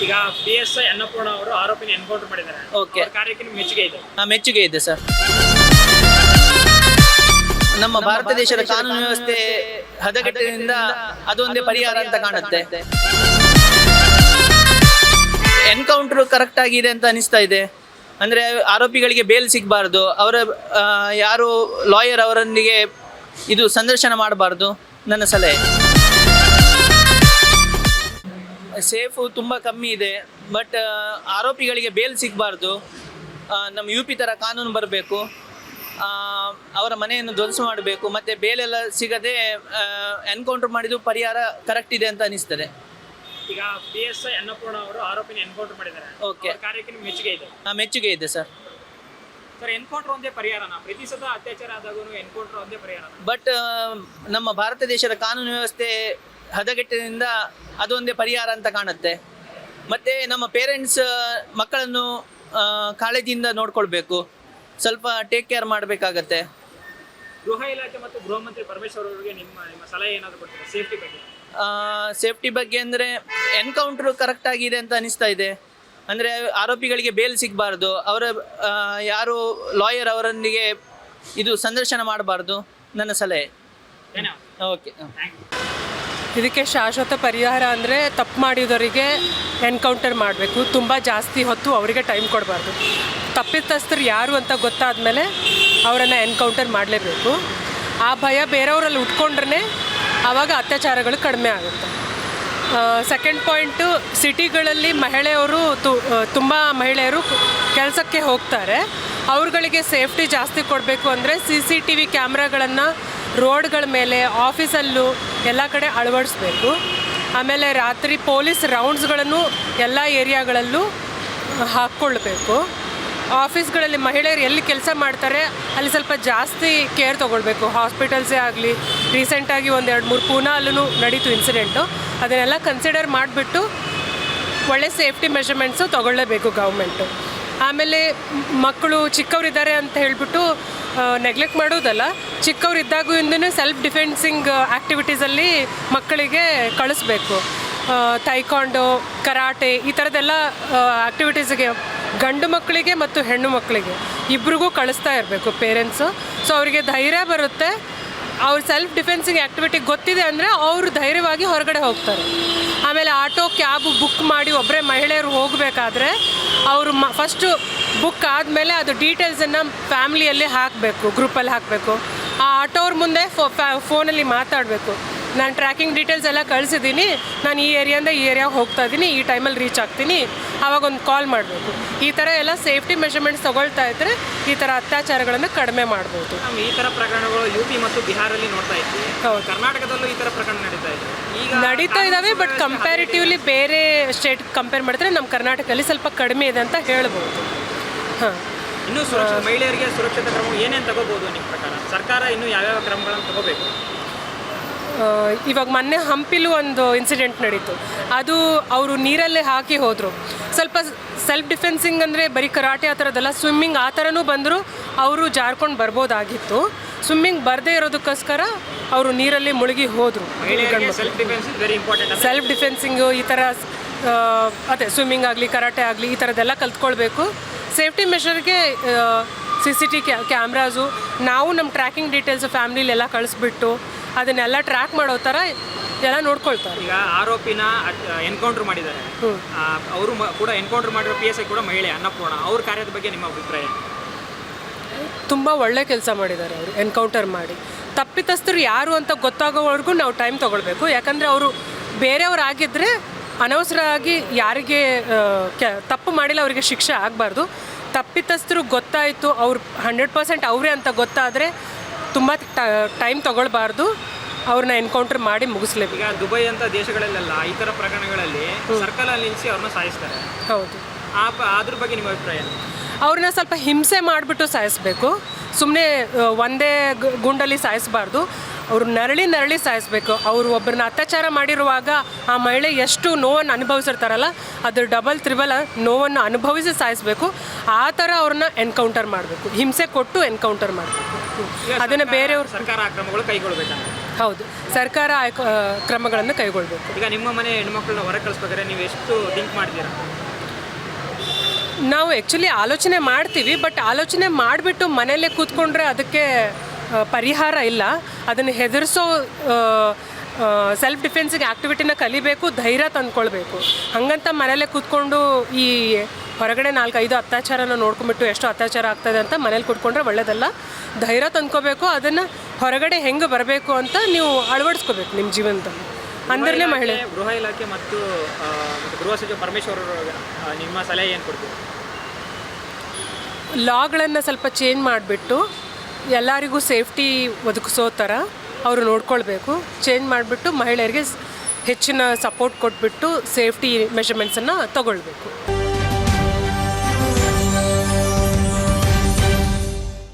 ಈಗ PSI ಅನ್ನಪೂರ್ಣ ಅವರು ಆರೋಪಿನ encounter ಮಾಡಿದ್ದಾರೆ. ಓಕೆ. ಅವ್ರ ಕಾರ್ಯಕ್ಕೆ ನಿಮ್ಗೆ ಮೆಚ್ಚುಗೆ ಇದೆ? ಮೆಚ್ಚುಗೆ ಇದೆ ಸರ್. ನಮ್ಮ ಭಾರತ ದೇಶದ ಕಾನೂನು ವ್ಯವಸ್ಥೆ ಹದಗೆಟ್ಟಿನಿಂದ ಅದೊಂದೇ ಪರಿಹಾರ ಅಂತ ಕಾಣುತ್ತೆ. ಎನ್ಕೌಂಟರ್ ಕರೆಕ್ಟ್ ಆಗಿದೆ ಅಂತ ಅನಿಸ್ತಾ ಇದೆ. ಅಂದರೆ ಆರೋಪಿಗಳಿಗೆ ಬೇಲ್ ಸಿಗಬಾರ್ದು, ಅವರ ಯಾರು ಲಾಯರ್ ಅವರೊಂದಿಗೆ ಇದು ಸಂದರ್ಶನ ಮಾಡಬಾರ್ದು ನನ್ನ ಸಲಹೆ. ಸೇಫು ತುಂಬ ಕಮ್ಮಿ ಇದೆ, ಬಟ್ ಆರೋಪಿಗಳಿಗೆ ಬೇಲ್ ಸಿಗಬಾರ್ದು. ನಮ್ಮ UP ಥರ ಕಾನೂನು ಬರಬೇಕು, ಅವರ ಮನೆಯನ್ನು ಧ್ವಂಸ ಮಾಡಬೇಕು, ಮತ್ತು ಬೇಲೆಲ್ಲ ಸಿಗದೆ ಎನ್ಕೌಂಟರ್ ಮಾಡಿದ್ದು ಪರಿಹಾರ ಕರೆಕ್ಟ್ ಇದೆ ಅಂತ ಅನಿಸ್ತದೆ. ಈಗ PSI ಅನ್ನಪೂರ್ಣ ಅವರು ಆರೋಪಿನ ಎನ್ಕೌಂಟರ್ ಮಾಡಿದ್ದಾರೆ. ಓಕೆ. ಅವ್ರ ಕಾರ್ಯಕ್ಕೆ ನಿಮ್ಗೆ ಮೆಚ್ಚುಗೆ ಇದೆ? ಮೆಚ್ಚುಗೆ ಇದೆ ಸರ್. ಸರ್, ಎನ್ಕೌಂಟರ್ ಒಂದೇ ಪರಿಹಾರನ? ಪ್ರತಿ ಸತ ಅತ್ಯಾಚಾರ ಆದಾಗೂ ಎನ್ಕೌಂಟರ್ ಒಂದೇ ಪರಿಹಾರನ? ಬಟ್ ನಮ್ಮ ಭಾರತ ದೇಶದ ಕಾನೂನು ವ್ಯವಸ್ಥೆ ಹದಗೆಟ್ಟಿನಿಂದ ಅದೊಂದೇ ಪರಿಹಾರ ಅಂತ ಕಾಣುತ್ತೆ. ಮತ್ತು ನಮ್ಮ ಪೇರೆಂಟ್ಸ್ ಮಕ್ಕಳನ್ನು ಕಾಳಜಿಯಿಂದ ನೋಡ್ಕೊಳ್ಬೇಕು, ಸ್ವಲ್ಪ ಟೇಕ್ ಕೇರ್ ಮಾಡಬೇಕಾಗತ್ತೆ. ಗೃಹ ಇಲಾಖೆ ಮತ್ತು ಗೃಹ ಮಂತ್ರಿ ಪರಮೇಶ್ವರ್ ಅವರಿಗೆ ನಿಮ್ಮ ಸಲಹೆ ಏನಾದರೂ ಕೊಡ್ತೀರಾ ಸೇಫ್ಟಿ ಬಗ್ಗೆ? ಸೇಫ್ಟಿ ಬಗ್ಗೆ ಅಂದರೆ ಎನ್ಕೌಂಟ್ರು ಕರೆಕ್ಟ್ ಆಗಿದೆ ಅಂತ ಅನಿಸ್ತಾ ಇದೆ. ಅಂದರೆ ಆರೋಪಿಗಳಿಗೆ ಬೇಲ್ ಸಿಗಬಾರ್ದು, ಅವರ ಯಾರು ಲಾಯರ್ ಅವರೊಂದಿಗೆ ಇದು ಸಂದರ್ಶನ ಮಾಡಬಾರ್ದು ನನ್ನ ಸಲಹೆ. ಓಕೆ. ಇದಕ್ಕೆ ಶಾಶ್ವತ ಪರಿಹಾರ ಅಂದರೆ ತಪ್ಪು ಮಾಡಿದವರಿಗೆ ಎನ್ಕೌಂಟರ್ ಮಾಡಬೇಕು. ತುಂಬ ಜಾಸ್ತಿ ಹೊತ್ತು ಅವರಿಗೆ ಟೈಮ್ ಕೊಡಬಾರ್ದು. ತಪ್ಪಿತಸ್ಥರು ಯಾರು ಅಂತ ಗೊತ್ತಾದ ಮೇಲೆ ಅವರನ್ನು ಎನ್ಕೌಂಟರ್ ಮಾಡಲೇಬೇಕು. ಆ ಭಯ ಬೇರೆಯವರಲ್ಲಿ ಉಟ್ಕೊಂಡ್ರೆ ಆವಾಗ ಅತ್ಯಾಚಾರಗಳು ಕಡಿಮೆ ಆಗುತ್ತೆ. ಸೆಕೆಂಡ್ ಪಾಯಿಂಟು, ಸಿಟಿಗಳಲ್ಲಿ ಮಹಿಳೆಯರು ತುಂಬ ಮಹಿಳೆಯರು ಕೆಲಸಕ್ಕೆ ಹೋಗ್ತಾರೆ. ಅವ್ರುಗಳಿಗೆ ಸೇಫ್ಟಿ ಜಾಸ್ತಿ ಕೊಡಬೇಕು ಅಂದರೆ CCTV ಕ್ಯಾಮ್ರಾಗಳನ್ನು ರೋಡ್ಗಳ ಮೇಲೆ, ಆಫೀಸಲ್ಲೂ ಎಲ್ಲ ಕಡೆ ಅಳವಡಿಸ್ಬೇಕು. ಆಮೇಲೆ ರಾತ್ರಿ ಪೊಲೀಸ್ ರೌಂಡ್ಸ್ಗಳನ್ನು ಎಲ್ಲ ಏರಿಯಾಗಳಲ್ಲೂ ಹಾಕ್ಕೊಳ್ಬೇಕು. ಆಫೀಸ್ಗಳಲ್ಲಿ ಮಹಿಳೆಯರು ಎಲ್ಲಿ ಕೆಲಸ ಮಾಡ್ತಾರೆ ಅಲ್ಲಿ ಸ್ವಲ್ಪ ಜಾಸ್ತಿ ಕೇರ್ ತೊಗೊಳ್ಬೇಕು. ಹಾಸ್ಪಿಟಲ್ಸೇ ಆಗಲಿ, ರೀಸೆಂಟಾಗಿ 1-2-3 ಪೂನಾಲ್ಲೂ ನಡೀತು ಇನ್ಸಿಡೆಂಟು. ಅದನ್ನೆಲ್ಲ ಕನ್ಸಿಡರ್ ಮಾಡಿಬಿಟ್ಟು ಒಳ್ಳೆ ಸೇಫ್ಟಿ ಮೆಷರ್ಮೆಂಟ್ಸು ತೊಗೊಳ್ಳೇಬೇಕು ಗೌರ್ಮೆಂಟು. ಆಮೇಲೆ ಮಕ್ಕಳು ಚಿಕ್ಕವರಿದ್ದಾರೆ ಅಂತ ಹೇಳಿಬಿಟ್ಟು ನೆಗ್ಲೆಕ್ಟ್ ಮಾಡೋದಲ್ಲ, ಚಿಕ್ಕವರಿದ್ದಾಗೂ ಇಂದೂ ಸೆಲ್ಫ್ ಡಿಫೆನ್ಸಿಂಗ್ ಆ್ಯಕ್ಟಿವಿಟೀಸಲ್ಲಿ ಮಕ್ಕಳಿಗೆ ಕಳಿಸ್ಬೇಕು. ತೈಕಾಂಡೋ, ಕರಾಟೆ ಈ ಥರದ್ದೆಲ್ಲ ಆ್ಯಕ್ಟಿವಿಟೀಸಿಗೆ ಗಂಡು ಮಕ್ಕಳಿಗೆ ಮತ್ತು ಹೆಣ್ಣು ಮಕ್ಕಳಿಗೆ ಇಬ್ರಿಗೂ ಕಳಿಸ್ತಾ ಇರಬೇಕು ಪೇರೆಂಟ್ಸು. ಸೊ ಅವರಿಗೆ ಧೈರ್ಯ ಬರುತ್ತೆ. ಅವ್ರ ಸೆಲ್ಫ್ ಡಿಫೆನ್ಸಿಂಗ್ ಆ್ಯಕ್ಟಿವಿಟಿ ಗೊತ್ತಿದೆ ಅಂದರೆ ಅವರು ಧೈರ್ಯವಾಗಿ ಹೊರಗಡೆ ಹೋಗ್ತಾರೆ. ಆಮೇಲೆ ಆಟೋ, ಕ್ಯಾಬ್ ಬುಕ್ ಮಾಡಿ ಒಬ್ಬರೇ ಮಹಿಳೆಯರು ಹೋಗಬೇಕಾದ್ರೆ ಅವರು ಫಸ್ಟು ಬುಕ್ ಆದಮೇಲೆ ಅದು ಡೀಟೇಲ್ಸನ್ನು ಫ್ಯಾಮ್ಲಿಯಲ್ಲಿ ಹಾಕಬೇಕು, ಗ್ರೂಪಲ್ಲಿ ಹಾಕಬೇಕು. ಆ ಆಟೋವ್ರ ಮುಂದೆ ಫೋನಲ್ಲಿ ಮಾತಾಡಬೇಕು, ನಾನು ಟ್ರ್ಯಾಕಿಂಗ್ ಡೀಟೇಲ್ಸ್ ಎಲ್ಲ ಕಳಿಸಿದ್ದೀನಿ, ನಾನು ಈ ಏರಿಯಾಯಿಂದ ಈ ಏರಿಯಾಗೆ ಹೋಗ್ತಾ ಇದ್ದೀನಿ, ಈ ಟೈಮಲ್ಲಿ ರೀಚ್ ಆಗ್ತೀನಿ, ಆವಾಗ ಒಂದು ಕಾಲ್ ಮಾಡಬೇಕು. ಈ ಥರ ಎಲ್ಲ ಸೇಫ್ಟಿ ಮೆಷರ್ಮೆಂಟ್ಸ್ ತೊಗೊಳ್ತಾ ಇದ್ದರೆ ಈ ಥರ ಅತ್ಯಾಚಾರಗಳನ್ನು ಕಡಿಮೆ ಮಾಡ್ಬೋದು. ಈ ಥರ ಪ್ರಕರಣಗಳು UP ಮತ್ತು ಬಿಹಾರಲ್ಲಿ ನೋಡ್ತಾ ಇದ್ವಿ. ಹೌದು, ಕರ್ನಾಟಕದಲ್ಲೂ ಈ ಥರ ಪ್ರಕರಣ ನಡೀತಾ ಇದ್ದಾವೆ. ಬಟ್ ಕಂಪ್ಯಾರಿಟಿವ್ಲಿ ಬೇರೆ ಸ್ಟೇಟ್ ಕಂಪೇರ್ ಮಾಡಿದ್ರೆ ನಮ್ಮ ಕರ್ನಾಟಕದಲ್ಲಿ ಸ್ವಲ್ಪ ಕಡಿಮೆ ಇದೆ ಅಂತ ಹೇಳ್ಬೋದು. ಹಾಂ, ಇನ್ನೂ ಮಹಿಳೆಯರಿಗೆ ಸುರಕ್ಷತಾ ಕ್ರಮ ಏನೇನು ತಗೋಬೋದು ನಿಮ್ಮ ಪ್ರಕಾರ? ಸರ್ಕಾರ ಇನ್ನೂ ಯಾವ್ಯಾವ ಕ್ರಮಗಳನ್ನು ತಗೋಬೇಕು? ಇವಾಗ ಮೊನ್ನೆ ಹಂಪಿಲೂ ಒಂದು ಇನ್ಸಿಡೆಂಟ್ ನಡೀತು. ಅದು ಅವರು ನೀರಲ್ಲೇ ಹಾಕಿ ಹೋದರು. ಸ್ವಲ್ಪ ಸೆಲ್ಫ್ ಡಿಫೆನ್ಸಿಂಗ್ ಅಂದರೆ ಬರೀ ಕರಾಟೆ ಆ ಥರದ್ದೆಲ್ಲ, ಸ್ವಿಮ್ಮಿಂಗ್ ಆ ಥರನೂ ಬಂದರೂ ಅವರು ಜಾರ್ಕೊಂಡು ಬರ್ಬೋದಾಗಿತ್ತು. ಸ್ವಿಮ್ಮಿಂಗ್ ಬರದೇ ಇರೋದಕ್ಕೋಸ್ಕರ ಅವರು ನೀರಲ್ಲಿ ಮುಳುಗಿ ಹೋದರು. ಸೆಲ್ಫ್ ಡಿಫೆನ್ಸಿಂಗು ಈ ಥರ ಅದೇ ಸ್ವಿಮ್ಮಿಂಗ್ ಆಗಲಿ, ಕರಾಟೆ ಆಗಲಿ ಈ ಥರದ್ದೆಲ್ಲ ಕಲ್ತ್ಕೊಳ್ಬೇಕು. ಸೇಫ್ಟಿ ಮೆಷರ್ಗೆ CCTV ಕ್ಯಾಮ್ರಾಸು, ನಾವು ನಮ್ಮ ಟ್ರ್ಯಾಕಿಂಗ್ ಡೀಟೇಲ್ಸು ಫ್ಯಾಮ್ಲಿಲೆಲ್ಲ ಕಳಿಸ್ಬಿಟ್ಟು ಅದನ್ನೆಲ್ಲ ಟ್ರ್ಯಾಕ್ ಮಾಡೋ ಥರ ಎಲ್ಲ ನೋಡ್ಕೊಳ್ತಾರೆ. ಈಗ ಆರೋಪಿನ ಎನ್ಕೌಂಟರ್ ಮಾಡಿದ್ದಾರೆ, ಅವರು ಕೂಡ ಎನ್ಕೌಂಟರ್ ಮಾಡಿರೋ PSI ಕೂಡ ಮಹಿಳೆ ಅನ್ನಪೂರ್ಣ, ಅವ್ರ ಕಾರ್ಯದ ಬಗ್ಗೆ ನಿಮ್ಮ ಅಭಿಪ್ರಾಯ? ತುಂಬ ಒಳ್ಳೆ ಕೆಲಸ ಮಾಡಿದ್ದಾರೆ ಅವರು ಎನ್ಕೌಂಟರ್ ಮಾಡಿ. ತಪ್ಪಿತಸ್ಥರು ಯಾರು ಅಂತ ಗೊತ್ತಾಗೋವರೆಗೂ ನಾವು ಟೈಮ್ ತೊಗೊಳ್ಬೇಕು. ಯಾಕಂದರೆ ಅವರು ಬೇರೆಯವರಾಗಿದ್ದರೆ ಅನವಸರವಾಗಿ ಯಾರಿಗೆ ತಪ್ಪು ಮಾಡಿಲ್ಲ ಅವರಿಗೆ ಶಿಕ್ಷೆ ಆಗಬಾರ್ದು. ತಪ್ಪಿತಸ್ಥರು ಗೊತ್ತಾಯಿತು, ಅವ್ರು 100% ಅವರೇ ಅಂತ ಗೊತ್ತಾದರೆ ತುಂಬ ಟೈಮ್ ತೊಗೊಳ್ಬಾರ್ದು, ಅವ್ರನ್ನ ಎನ್ಕೌಂಟರ್ ಮಾಡಿ ಮುಗಿಸ್ಲೇಬೇಕು. ಈಗ ದುಬೈ ಅಂತ ದೇಶಗಳಲ್ಲೆಲ್ಲ ಈ ಥರ ಪ್ರಕರಣಗಳಲ್ಲಿ ಸರ್ಕಲ್ ನಿಲ್ಲಿಸಿ ಅವ್ರನ್ನ ಸಾಯಿಸ್ತಾರೆ. ಹೌದು, ಅದ್ರ ಬಗ್ಗೆ ನಿಮ್ಮ ಅಭಿಪ್ರಾಯ? ಅವ್ರನ್ನ ಸ್ವಲ್ಪ ಹಿಂಸೆ ಮಾಡಿಬಿಟ್ಟು ಸಾಯಿಸಬೇಕು, ಸುಮ್ಮನೆ ಒಂದೇ ಗುಂಡಲ್ಲಿ ಸಾಯಿಸಬಾರ್ದು. ಅವರು ನರಳಿ ಸಾಯಿಸಬೇಕು. ಅವರು ಒಬ್ಬರನ್ನ ಅತ್ಯಾಚಾರ ಮಾಡಿರುವಾಗ ಆ ಮಹಿಳೆ ಎಷ್ಟು ನೋವನ್ನು ಅನುಭವಿಸಿರ್ತಾರಲ್ಲ, ಅದ್ರ ಡಬಲ್ ತ್ರಿಬಲ್ ನೋವನ್ನು ಅನುಭವಿಸಿ ಸಾಯಿಸಬೇಕು. ಆ ಥರ ಅವ್ರನ್ನ ಎನ್ಕೌಂಟರ್ ಮಾಡಬೇಕು, ಹಿಂಸೆ ಕೊಟ್ಟು ಎನ್ಕೌಂಟರ್ ಮಾಡಬೇಕು. ಅದನ್ನು ಬೇರೆಯವರು ಸರ್ಕಾರ ಕ್ರಮಗಳು ಕೈಗೊಳ್ಳಬೇಕಂತ ಹೌದು, ಸರ್ಕಾರ ಕ್ರಮಗಳನ್ನು ಕೈಗೊಳ್ಳಬೇಕು. ಈಗ ನಿಮ್ಮ ಮನೆ ಹೆಣ್ಮಕ್ಳನ್ನ ಹೊರಗೆ ಕಳಿಸ್ಬೇಕಾದ್ರೆ ನೀವು ಎಷ್ಟು ಥಿಂಕ್ ಮಾಡ್ತೀರಾ? ನಾವು ಆ್ಯಕ್ಚುಲಿ ಆಲೋಚನೆ ಮಾಡ್ತೀವಿ, ಬಟ್ ಆಲೋಚನೆ ಮಾಡಿಬಿಟ್ಟು ಮನೆಯಲ್ಲೇ ಕೂತ್ಕೊಂಡ್ರೆ ಅದಕ್ಕೆ ಪರಿಹಾರ ಇಲ್ಲ. ಅದನ್ನು ಹೆದರಿಸೋ ಸೆಲ್ಫ್ ಡಿಫೆನ್ಸಿಗೆ ಆ್ಯಕ್ಟಿವಿಟಿನ ಕಲಿಬೇಕು, ಧೈರ್ಯ ತಂದ್ಕೊಳ್ಬೇಕು. ಹಾಗಂತ ಮನೆಯಲ್ಲೇ ಕೂತ್ಕೊಂಡು ಈ ಹೊರಗಡೆ 4-5 ಅತ್ಯಾಚಾರನ ನೋಡ್ಕೊಂಬಿಟ್ಟು ಎಷ್ಟು ಅತ್ಯಾಚಾರ ಆಗ್ತದೆ ಅಂತ ಮನೇಲಿ ಕೂತ್ಕೊಂಡ್ರೆ ಒಳ್ಳೆಯದಲ್ಲ. ಧೈರ್ಯ ತಂದ್ಕೋಬೇಕು, ಅದನ್ನು ಹೊರಗಡೆ ಹೆಂಗೆ ಬರಬೇಕು ಅಂತ ನೀವು ಅಳವಡಿಸ್ಕೋಬೇಕು ನಿಮ್ಮ ಜೀವನದಲ್ಲಿ. ಅಂದ್ರೆ ಮಹಿಳೆ ಗೃಹ ಇಲಾಖೆ ಮತ್ತು ಗೃಹ ಸಚಿವ ಪರಮೇಶ್ವರ್ ನಿಮ್ಮ ಸಲಹೆ ಏನು ಕೊಡ್ತೀವಿ? ಲಾಗಳನ್ನು ಸ್ವಲ್ಪ ಚೇಂಜ್ ಮಾಡಿಬಿಟ್ಟು ಎಲ್ಲರಿಗೂ ಸೇಫ್ಟಿ ಒದಗಿಸೋ ಥರ ಅವರು ನೋಡ್ಕೊಳ್ಬೇಕು. ಚೇಂಜ್ ಮಾಡಿಬಿಟ್ಟು ಮಹಿಳೆಯರಿಗೆ ಹೆಚ್ಚಿನ ಸಪೋರ್ಟ್ ಕೊಟ್ಬಿಟ್ಟು ಸೇಫ್ಟಿ ಮೆಷರ್ಮೆಂಟ್ಸನ್ನು ತಗೊಳ್ಬೇಕು.